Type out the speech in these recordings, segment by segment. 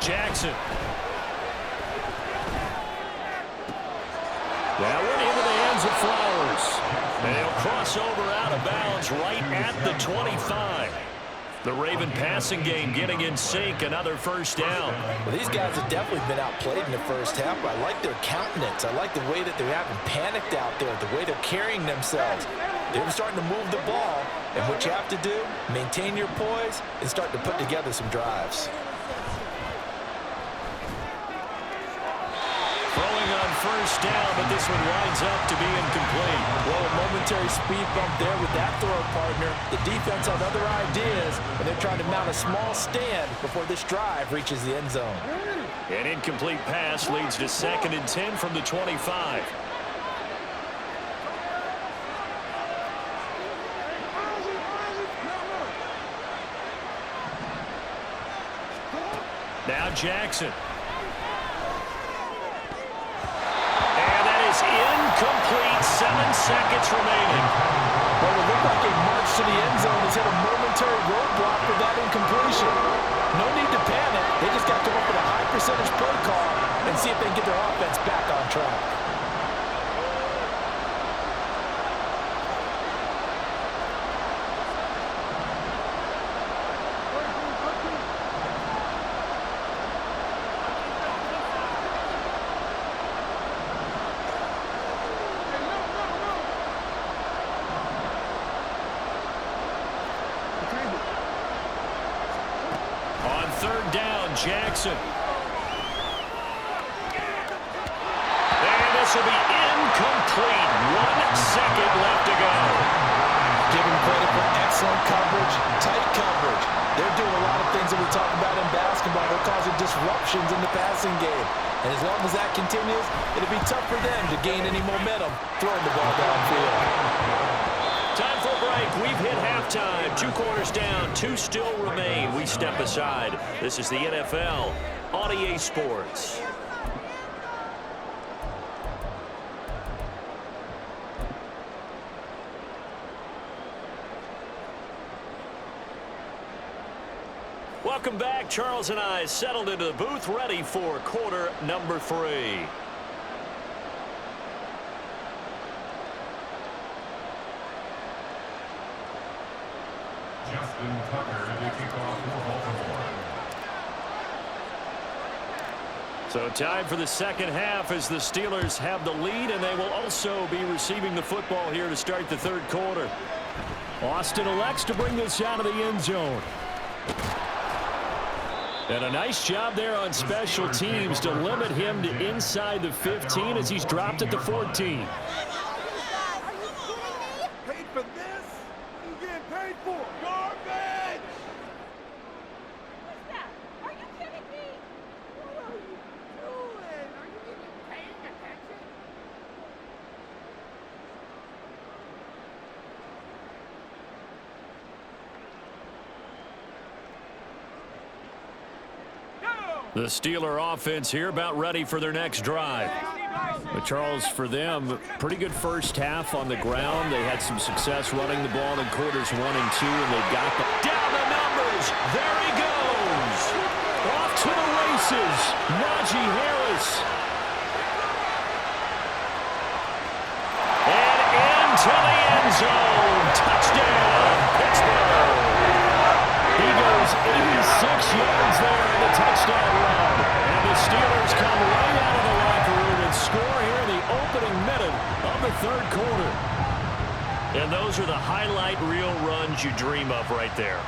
Jackson. That went into the hands of Flowers. They'll cross over out of bounds right at the 25. The Raven passing game getting in sync, another first down. Well, these guys have definitely been outplayed in the first half, but I like their countenance. I like the way that they haven't panicked out there, the way they're carrying themselves. They're starting to move the ball, and what you have to do, maintain your poise and start to put together some drives. Throwing on first down, but this one winds up to be incomplete. Well, a momentary speed bump there with that throw partner. The defense had other ideas, and they're trying to mount a small stand before this drive reaches the end zone. An incomplete pass leads to 2nd and 10 from the 25. Now Jackson. Incomplete, 7 seconds remaining. Well, it looked like a march to the end zone has hit a momentary roadblock for that incompletion. No need to panic. They just got to come up with a high percentage play call and see if they can get their offense back on track. Jackson. And this will be incomplete. 1 second left to go. Give him credit for excellent coverage, tight coverage. They're doing a lot of things that we talk about in basketball. They're causing disruptions in the passing game. And as long as that continues, it'll be tough for them to gain any momentum throwing the ball downfield. Time for a break. We've hit halftime. 2 quarters down. 2 still remain. We step aside. This is the NFL on EA Sports. Welcome back. Charles and I settled into the booth, ready for quarter number 3. So time for the second half as the Steelers have the lead, and they will also be receiving the football here to start the 3rd quarter. Austin elects to bring this out of the end zone. And a nice job there on special teams to limit him to inside the 15 as he's dropped at the 14. The Steeler offense here about ready for their next drive. But Charles, for them, pretty good first half on the ground. They had some success running the ball in quarters 1 and 2, and they got the down the numbers. There he goes. Off to the races. Najee Harris. And into the end zone. Touchdown, Pittsburgh. He goes 86 yards there in the touchdown run. And the Steelers come right out of the locker room and score here in the opening minute of the 3rd quarter. And those are the highlight reel runs you dream of right there.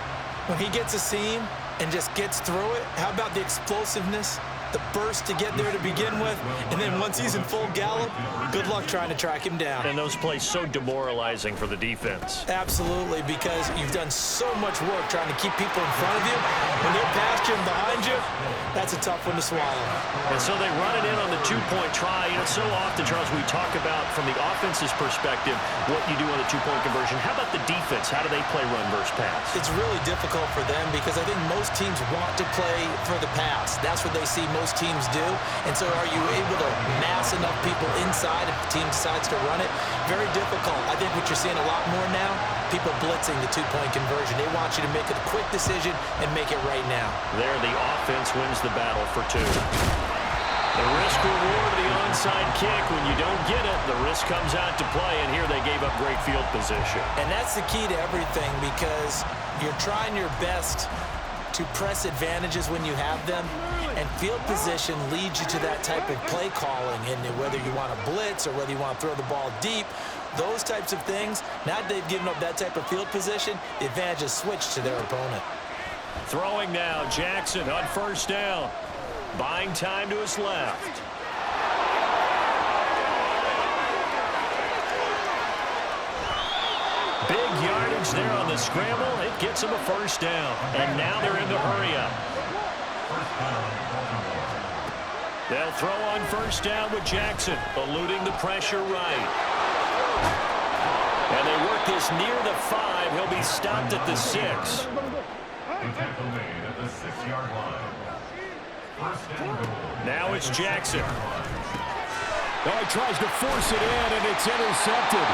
When he gets a seam and just gets through it, how about the explosiveness, the burst to get there to begin with, and then once he's in full gallop, good luck trying to track him down. And those plays so demoralizing for the defense. Absolutely, because you've done so much work trying to keep people in front of you. When they're past you and behind you, that's a tough one to swallow. And so they run it in on the 2-point try. You know, so often, Charles, we talk about from the offense's perspective what you do on the 2-point conversion. How about the defense? How do they play run versus pass? It's really difficult for them because I think most teams want to play for the pass. That's what they see most teams do. And so are you able to mass enough people inside if the team decides to run it? Very difficult. I think what you're seeing a lot more now, people blitzing the two-point conversion. They want you to make a quick decision and make it right now. There, the offense wins the battle for two. The risk-reward of the onside kick, when you don't get it, the risk comes out to play, and here they gave up great field position. And that's the key to everything, because you're trying your best to press advantages when you have them, and field position leads you to that type of play calling, and whether you want to blitz or whether you want to throw the ball deep, those types of things, now that they've given up that type of field position, the advantage is switched to their opponent. Throwing now, Jackson on first down. Buying time to his left. Big yardage there on the scramble. It gets him a first down. And now they're in the hurry up. They'll throw on first down with Jackson, eluding the pressure right. And they work this near the 5. He'll be stopped at the 6. Tackle made at the 6-yard line. Now it's Jackson. Oh, he tries to force it in, and it's intercepted.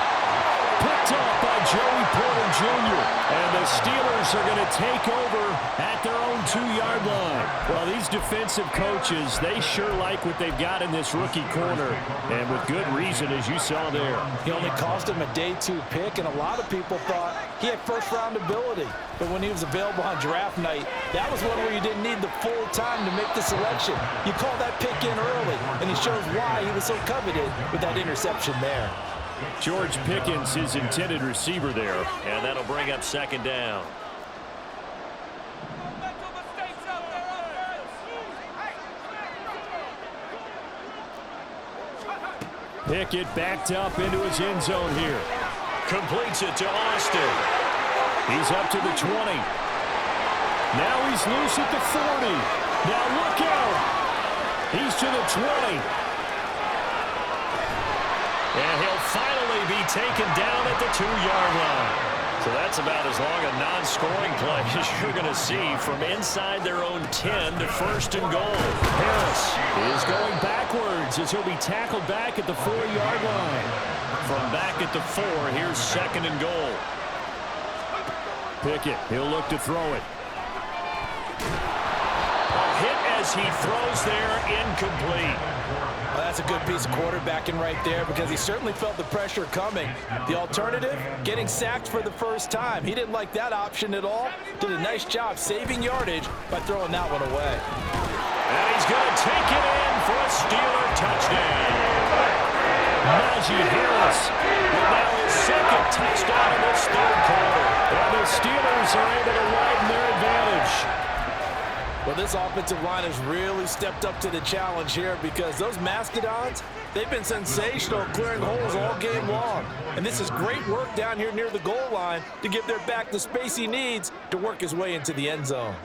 Picked up by Joey Porter Jr. And the Steelers are going to take over at their own 2-yard line. Well, these defensive coaches, they sure like what they've got in this rookie corner. And with good reason, as you saw there. He only cost him a day 2 pick, and a lot of people thought he had first-round ability. But when he was available on draft night, that was one where you didn't need the full time to make the selection. You call that pick in early, and he shows why he was so coveted with that interception there. George Pickens, his intended receiver there, and that'll bring up second down. Pickett backed up into his end zone here. Completes it to Austin. He's up to the 20. Now he's loose at the 40. Now look out. He's to the 20. And he'll finally be taken down at the 2-yard line. So that's about as long a non-scoring play as you're going to see from inside their own 10 to first and goal. Harris is going backwards as he'll be tackled back at the 4-yard line. From back at the 4, here's second and goal. Pickett, he'll look to throw it. A hit as he throws there, incomplete. Well, that's a good piece of quarterbacking right there, because he certainly felt the pressure coming. The alternative, getting sacked for the first time. He didn't like that option at all. Did a nice job saving yardage by throwing that one away. And he's going to take it in for a Steeler touchdown. Najee Harris with now his second touchdown in this third quarter. And the Steelers are able to widen their advantage. Well, this offensive line has really stepped up to the challenge here, because those Mastodons, they've been sensational clearing holes all game long. And this is great work down here near the goal line to give their back the space he needs to work his way into the end zone.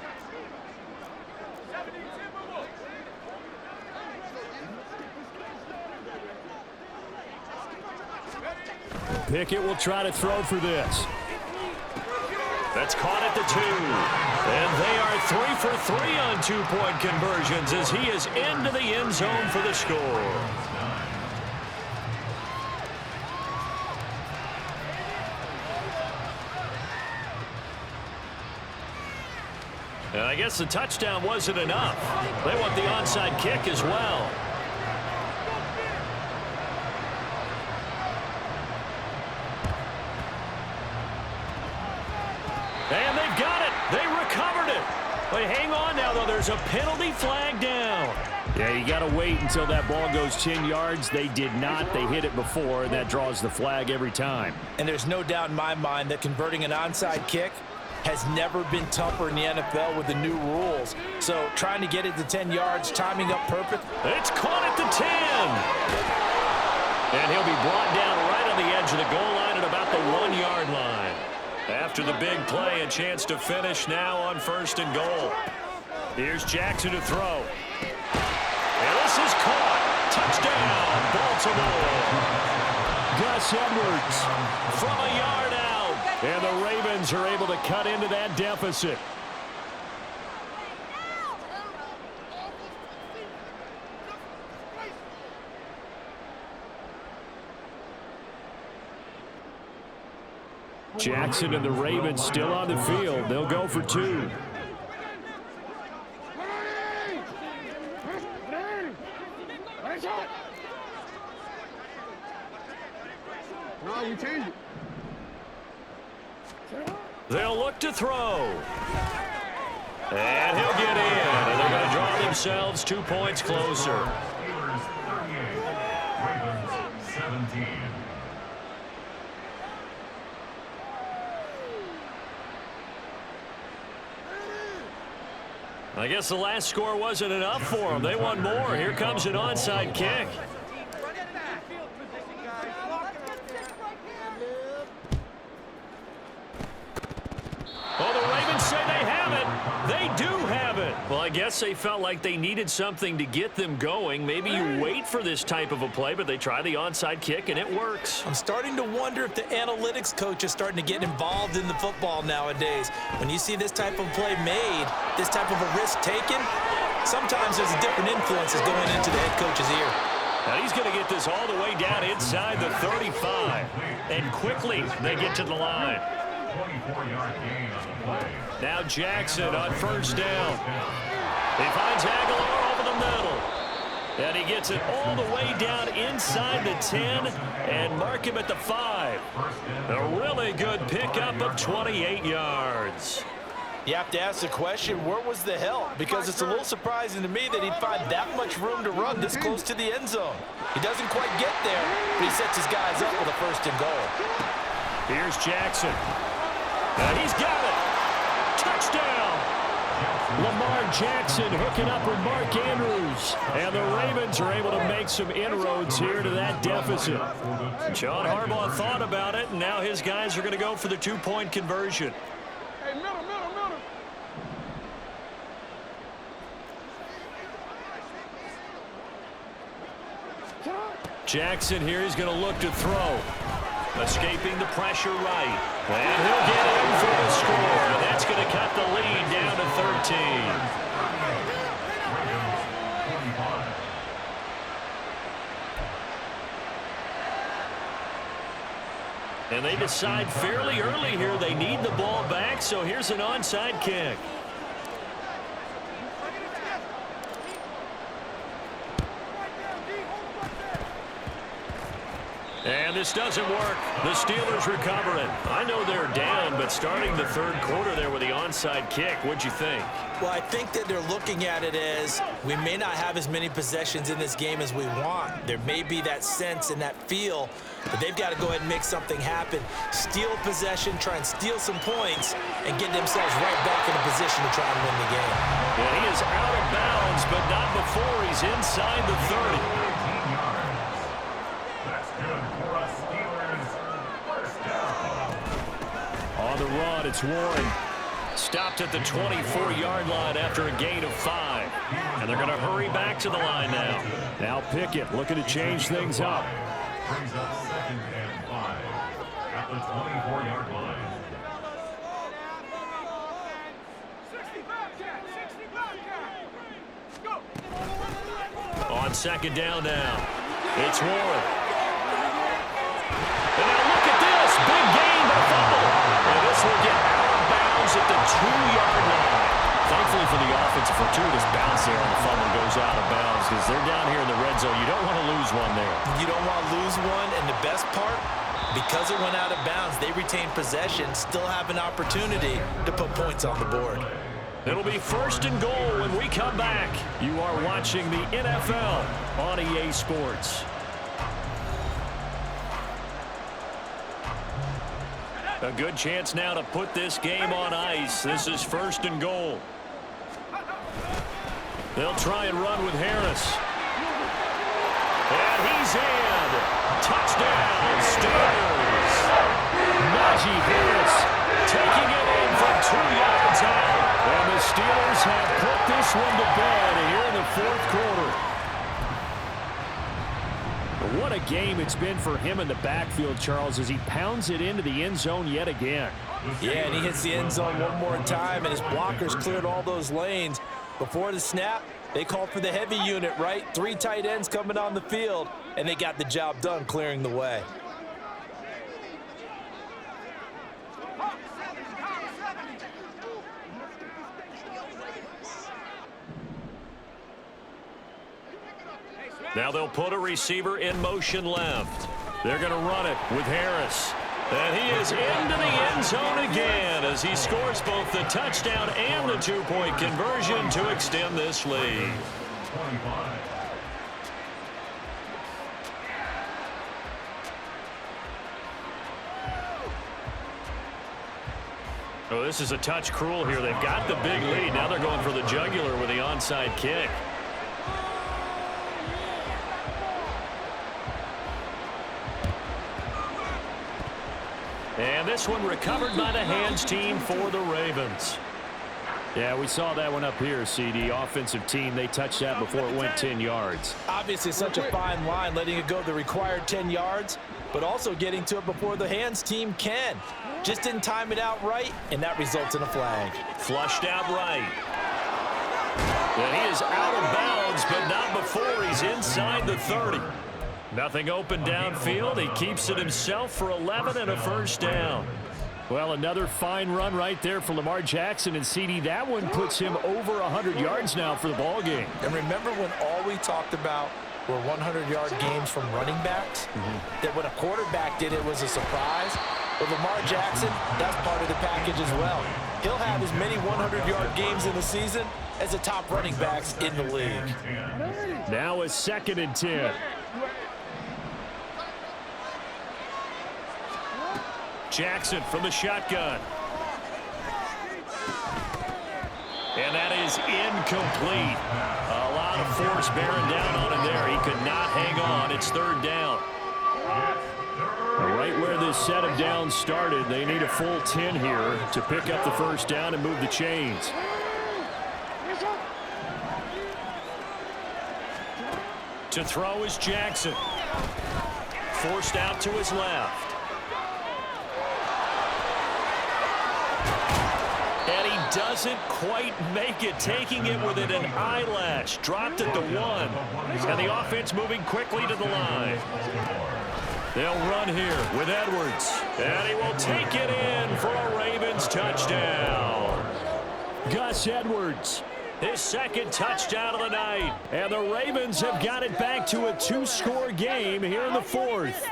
Pickett will try to throw for this. That's caught at the 2. And they are 3 for 3 on 2-point conversions as he is into the end zone for the score. And I guess the touchdown wasn't enough. They want the onside kick as well. And they've got it. They recovered it. But hang on now, though. There's a penalty flag down. Yeah, you got to wait until that ball goes 10 yards. They did not. They hit it before, and that draws the flag every time. And there's no doubt in my mind that converting an onside kick has never been tougher in the NFL with the new rules. So trying to get it to 10 yards, timing up perfect. It's caught at the 10. And he'll be brought down right on the edge of the goal line at about the 1-yard line. After the big play, a chance to finish now on first and goal. Here's Jackson to throw. And this is caught. Touchdown, Baltimore. Gus Edwards from a yard out. And the Ravens are able to cut into that deficit. Jackson and the Ravens still on the field. They'll go for 2. They'll look to throw. And he'll get in. And they're going to draw themselves 2 points closer. Steelers 38, Ravens 17. I guess the last score wasn't enough for them. They want more. Here comes an onside kick. Oh, the Ravens say they have it. They do have it. Well, I guess they felt like they needed something to get them going. Maybe you wait for this type of a play, but they try the onside kick, and it works. I'm starting to wonder if the analytics coach is starting to get involved in the football nowadays. When you see this type of play made, this type of a risk taken, sometimes there's a different influences going into the head coach's ear. Now he's going to get this all the way down inside the 35. And quickly they get to the line. 24-yard gain on the play. Now Jackson on first down. He finds Aguilar over the middle. And he gets it all the way down inside the 10 and mark him at the 5. A really good pickup of 28 yards. You have to ask the question, where was the help? Because it's a little surprising to me that he'd find that much room to run this close to the end zone. He doesn't quite get there, but he sets his guys up with a 1st and goal. Here's Jackson. And he's got it. Touchdown. Lamar Jackson hooking up with Mark Andrews. And the Ravens are able to make some inroads here to that deficit. John Harbaugh thought about it, and now his guys are going to go for the 2-point conversion. Hey, middle. Jackson here is going to look to throw. Escaping the pressure right. And he'll get in for the score. And that's going to cut the lead down to 13. And they decide fairly early here they need the ball back, so here's an onside kick. And this doesn't work. The Steelers recover it. I know they're down, but starting the 3rd quarter there with the onside kick, what'd you think? Well, I think that they're looking at it as we may not have as many possessions in this game as we want. There may be that sense and that feel, but they've got to go ahead and make something happen. Steal possession, try and steal some points, and get themselves right back in a position to try and win the game. Yeah, he is out of bounds, but not before he's inside the 30. On the run, it's Warren. Stopped at the 24-yard line after a gain of 5. And they're going to hurry back to the line now. Now Pickett looking to change things up. Brings up 2nd and 5 at the 24-yard line. 60 On 2nd down now, it's Warren. And now look at this. Big gain, but a fumble. And this will get out of bounds at the 2-yard line. Thankfully for the offense, a fortuitous bounce there on the fumble goes out of bounds because they're down here in the red zone. You don't want to lose one there. You don't want to lose one, and the best part, because it went out of bounds, they retain possession, still have an opportunity to put points on the board. It'll be 1st and goal when we come back. You are watching the NFL on EA Sports. A good chance now to put this game on ice. This is 1st and goal. They'll try and run with Harris. And he's in. Touchdown, Steelers. Najee Harris taking it in from 2 yards out. And the Steelers have put this one to bed here in the 4th quarter. What a game it's been for him in the backfield, Charles, as he pounds it into the end zone yet again. Yeah, and he hits the end zone one more time, and his blockers cleared all those lanes. Before the snap, they called for the heavy unit, right? 3 tight ends coming on the field, and they got the job done clearing the way. Now they'll put a receiver in motion left. They're going to run it with Harris. And he is into the end zone again as he scores both the touchdown and the two-point conversion to extend this lead. 25. Oh, this is a touch cruel here. They've got the big lead. Now they're going for the jugular with the onside kick. And this one recovered by the hands team for the Ravens. Yeah, we saw that one up here, CD. Offensive team, they touched that before it went 10 yards. Obviously such a fine line, letting it go the required 10 yards, but also getting to it before the hands team can. Just didn't time it out right, and that results in a flag. Flushed out right. And he is out of bounds, but not before he's inside the 30. Nothing open downfield. He keeps it himself for 11 and a first down. Well, another fine run right there for Lamar Jackson, and CD, that one puts him over 100 yards now for the ball game. And remember when all we talked about were 100-yard games from running backs? That when a quarterback did it was a surprise? Well, Lamar Jackson, that's part of the package as well. He'll have as many 100-yard games in the season as the top running backs in the league. Now a 2nd and 10. Jackson from the shotgun. And that is incomplete. A lot of force bearing down on him there. He could not hang on. It's 3rd down. Right where this set of downs started, they need a full 10 here to pick up the first down and move the chains. To throw is Jackson. Forced out to his left. And he doesn't quite make it, taking it within an eyelash. Dropped at the 1. And the offense moving quickly to the line. They'll run here with Edwards. And he will take it in for a Ravens touchdown. Gus Edwards. His 2nd touchdown of the night. And the Ravens have got it back to a 2-score game here in the 4th.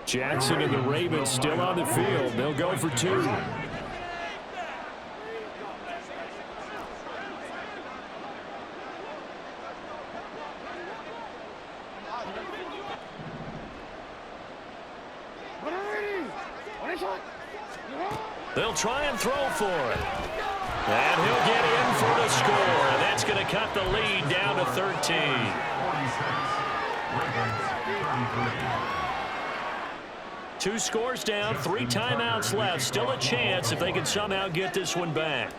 Jackson and the Ravens still on the field. They'll go for 2. They'll try and throw for it. And he'll get in for the score. And that's going to cut the lead down to 13. 2 scores down, 3 timeouts left. Still a chance if they can somehow get this one back.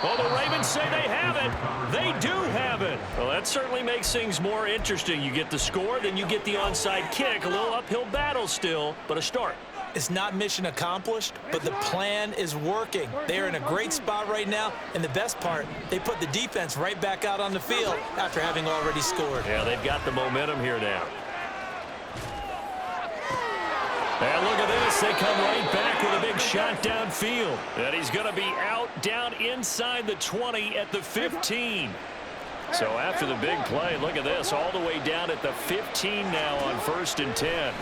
Well, the Ravens say they have it. They do have it. Well, that certainly makes things more interesting. You get the score, then you get the onside kick. A little uphill battle still, but a start. It's not mission accomplished, but the plan is working. They are in a great spot right now, and the best part, they put the defense right back out on the field after having already scored. Yeah, they've got the momentum here now. And look at this. They come right back with a big shot downfield. And he's going to be out down inside the 20 at the 15. So after the big play, look at this. All the way down at the 15 now on 1st and 10.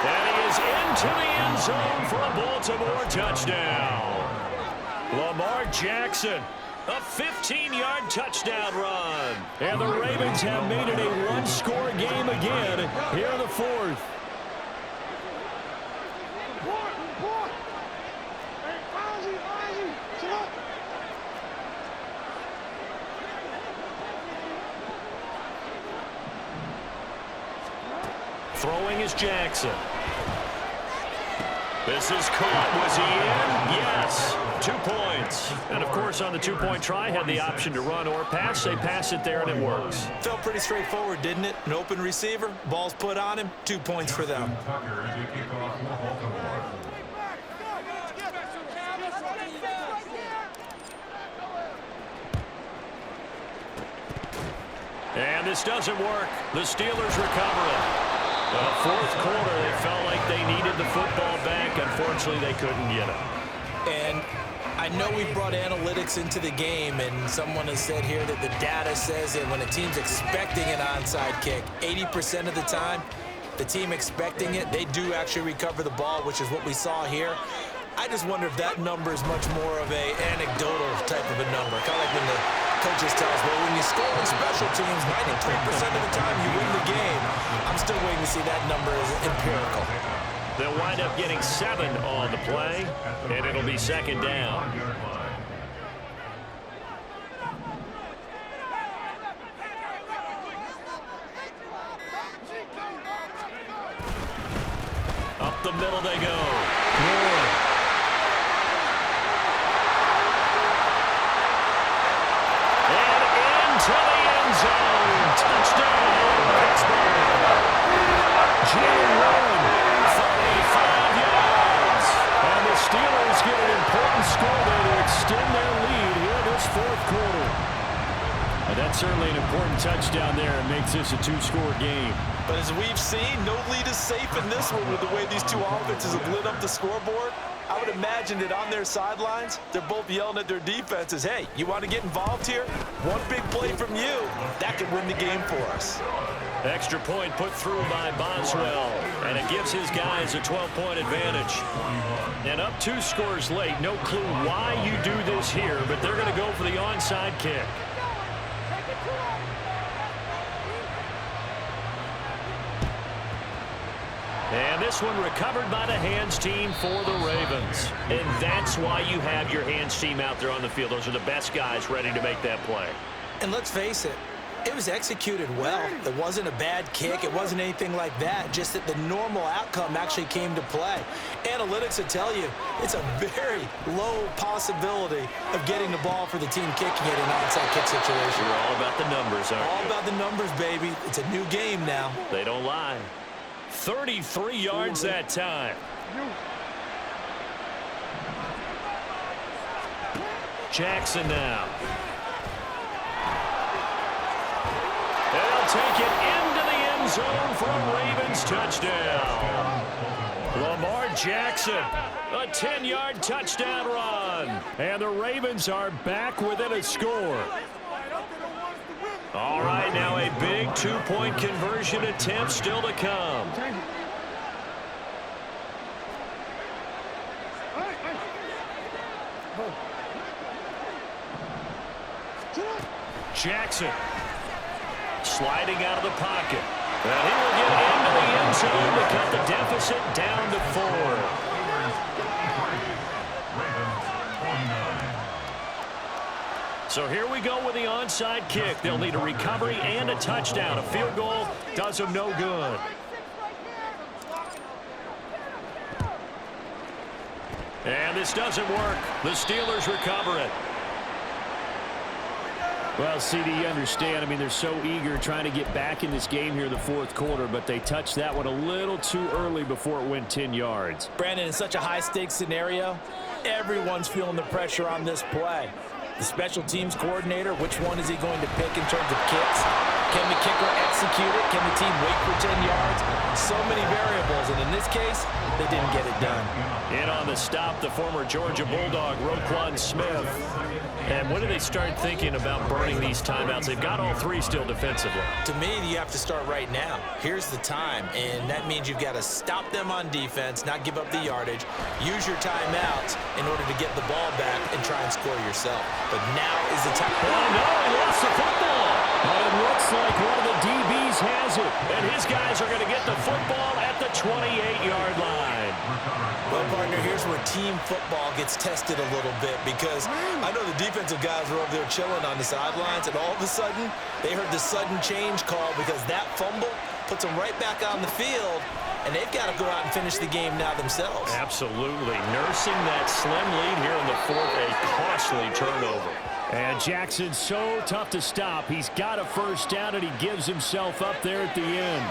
And he is into the end zone for a Baltimore touchdown. Lamar Jackson. A 15-yard touchdown run. And the Ravens have made it a 1-score game again here in the 4th. Throwing is Jackson. This is caught. Was he in? Yes. 2 points. And, of course, on the 2-point try, had the option to run or pass. They pass it there, and it works. Felt pretty straightforward, didn't it? An open receiver, ball's put on him, 2 points for them. And this doesn't work. The Steelers recover it. Fourth quarter, they felt like they needed the football back. Unfortunately, they couldn't get it. And I know we brought analytics into the game, and someone has said here that the data says that when a team's expecting an onside kick, 80% of the time, the team expecting it, they do actually recover the ball, which is what we saw here. I just wonder if that number is much more of a anecdotal type of a number. Kind of like when the coaches tell us, well, when you score on special teams, 93% of the time you win the game. I'm still waiting to see that number as empirical. They'll wind up getting 7 on the play, and it'll be second down. Up the middle they go. To the end zone. Touchdown, Pittsburgh. Jalen Warren, 35 yards. And the Steelers get an important score there to extend their lead here this fourth quarter. And that's certainly an important touchdown there. It makes this a 2-score game. But as we've seen, no lead is safe in this one with the way these two offenses have lit up the scoreboard. I would imagine that on their sidelines, they're both yelling at their defenses, hey, you want to get involved here? One big play from you, that could win the game for us. Extra point put through by Boswell, and it gives his guys a 12-point advantage. And up 2 scores late, no clue why you do this here, but they're going to go for the onside kick. And this one recovered by the hands team for the Ravens. And that's why you have your hands team out there on the field. Those are the best guys ready to make that play. And let's face it, it was executed well. It wasn't a bad kick. It wasn't anything like that. Just that the normal outcome actually came to play. Analytics will tell you it's a very low possibility of getting the ball for the team kicking it in an onside kick situation. You're all about the numbers, aren't you? All about the numbers, baby. It's a new game now. They don't lie. 33 yards that time. Jackson now. They'll take it into the end zone for a Ravens touchdown. Lamar Jackson, a 10-yard touchdown run. And the Ravens are back within a score. All right, now a big 2-point conversion attempt still to come. Jackson sliding out of the pocket. And he will get into the end zone to cut the deficit down to 4. So here we go with the onside kick. They'll need a recovery and a touchdown. A field goal does them no good. And this doesn't work. The Steelers recover it. Well, CD, you understand. I mean, they're so eager trying to get back in this game here in the fourth quarter, but they touched that one a little too early before it went 10 yards. Brandon, in such a high-stakes scenario, everyone's feeling the pressure on this play. The special teams coordinator, which one is he going to pick in terms of kicks? Can the kicker execute it? Can the team wait for 10 yards? So many variables, and in this case, they didn't get it done. In on the stop, the former Georgia Bulldog, Roquan Smith. And when do they start thinking about burning these timeouts? They've got all 3 still defensively. To me, you have to start right now. Here's the time, and that means you've got to stop them on defense, not give up the yardage, use your timeouts in order to get the ball back and try and score yourself. But now is the time. Oh, no, he lost the football. And it looks like one of the DBs has it. And his guys are going to get the football at the 28-yard line. Well, partner, here's where team football gets tested a little bit because I know the defensive guys were over there chilling on the sidelines, and all of a sudden, they heard the sudden change call because that fumble puts them right back on the field, and they've got to go out and finish the game now themselves. Absolutely. Nursing that slim lead here in the fourth, a costly turnover. And Jackson's so tough to stop. He's got a first down, and he gives himself up there at the end.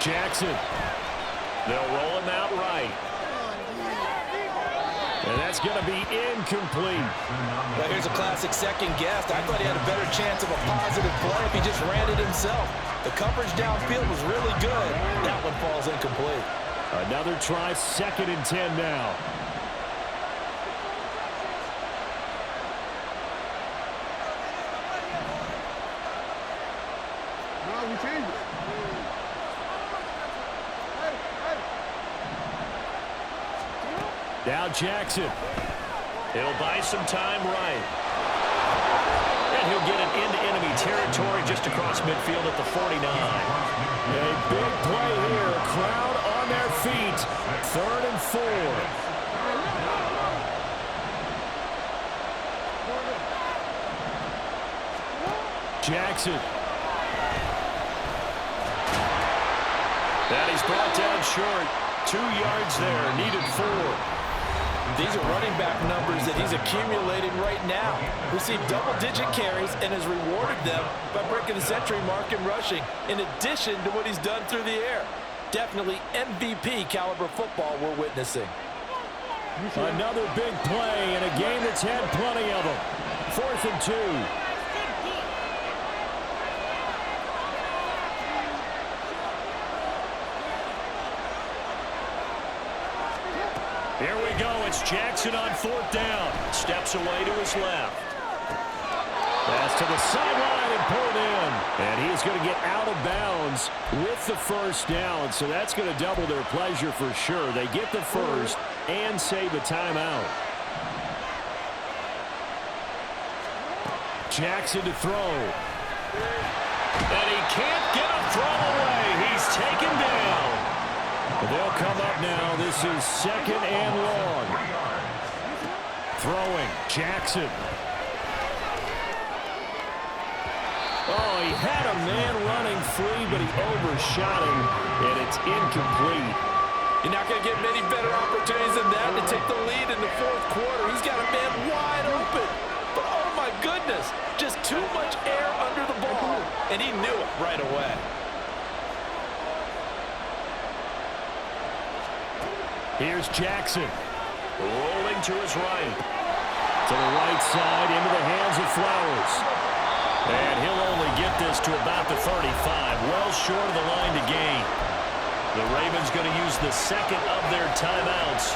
Jackson. They'll roll him out right. And that's going to be incomplete. Well, here's a classic second guess. I thought he had a better chance of a positive play if he just ran it himself. The coverage downfield was really good. That one falls incomplete. Another try, 2nd and 10 now. Now Jackson. He'll buy some time right. And he'll get it into enemy territory just across midfield at the 49. A big play here. Crowd on their feet. 3rd and 4. Jackson. That he's brought down short. 2 yards there. Needed 4. These are running back numbers that he's accumulating right now. Received double-digit carries and has rewarded them by breaking the century mark in rushing, in addition to what he's done through the air. Definitely MVP caliber football we're witnessing. Another big play in a game that's had plenty of them. 4th and 2. Here we go. It's Jackson on 4th down. Steps away to his left. Pass to the sideline and pulled in. And he's going to get out of bounds with the 1st down. So that's going to double their pleasure for sure. They get the 1st and save a timeout. Jackson to throw. And he can't get a throw away. He's taken down. They'll come up now. This is 2nd and long. Throwing. Jackson. Oh, he had a man running free, but he overshot him, and it's incomplete. You're not going to get many better opportunities than that to take the lead in the 4th quarter. He's got a man wide open. But, oh, my goodness, just too much air under the ball, and he knew it right away. Here's Jackson. Rolling to his right. To the right side, into the hands of Flowers. And he'll only get this to about the 35, well short of the line to gain. The Ravens going to use the 2nd of their timeouts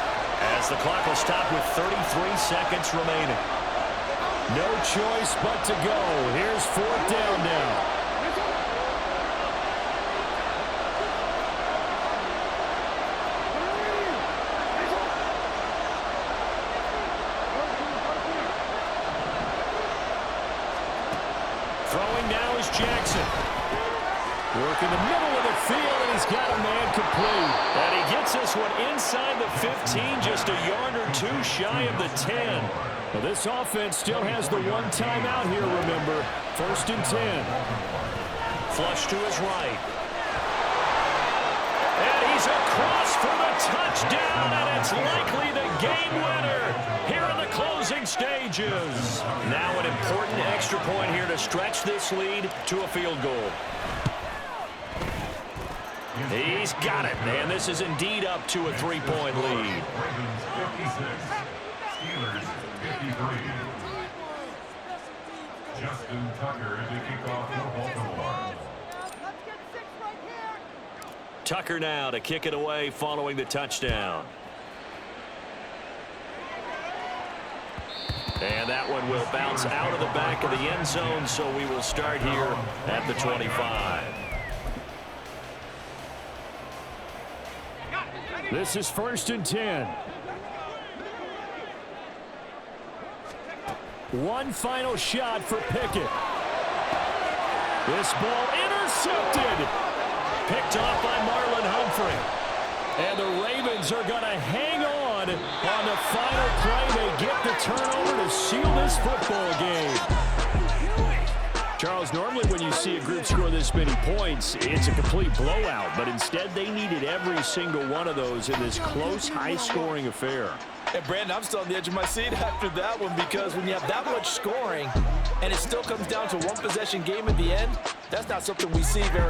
as the clock will stop with 33 seconds remaining. No choice but to go. Here's 4th down now. Throwing now is Jackson. Work in the middle of the field, and he's got a man complete. And he gets this one inside the 15, just a yard or 2 shy of the 10. Well, this offense still has the 1 timeout here, remember. 1st and 10. Flush to his right. And he's across for the touchdown, and it's likely the game winner here in the closing stages. Now an important extra point here to stretch this lead to a field goal. He's got it, and this is indeed up to a 3-point lead. Ravens 56, Steelers 53. Justin Tucker to kick off for Baltimore. Tucker now to kick it away following the touchdown. And that one will bounce out of the back of the end zone, so we will start here at the 25. This is 1st and 10. One final shot for Pickett. This ball intercepted. Picked off by Marlon Humphrey. And the Ravens are going to hang on the final play. They get the turnover to seal this football game. Charles, normally when you see a group score this many points, it's a complete blowout. But instead, they needed every single one of those in this close, high-scoring affair. And, Brandon, I'm still on the edge of my seat after that one, because when you have that much scoring and it still comes down to one possession game at the end, that's not something we see very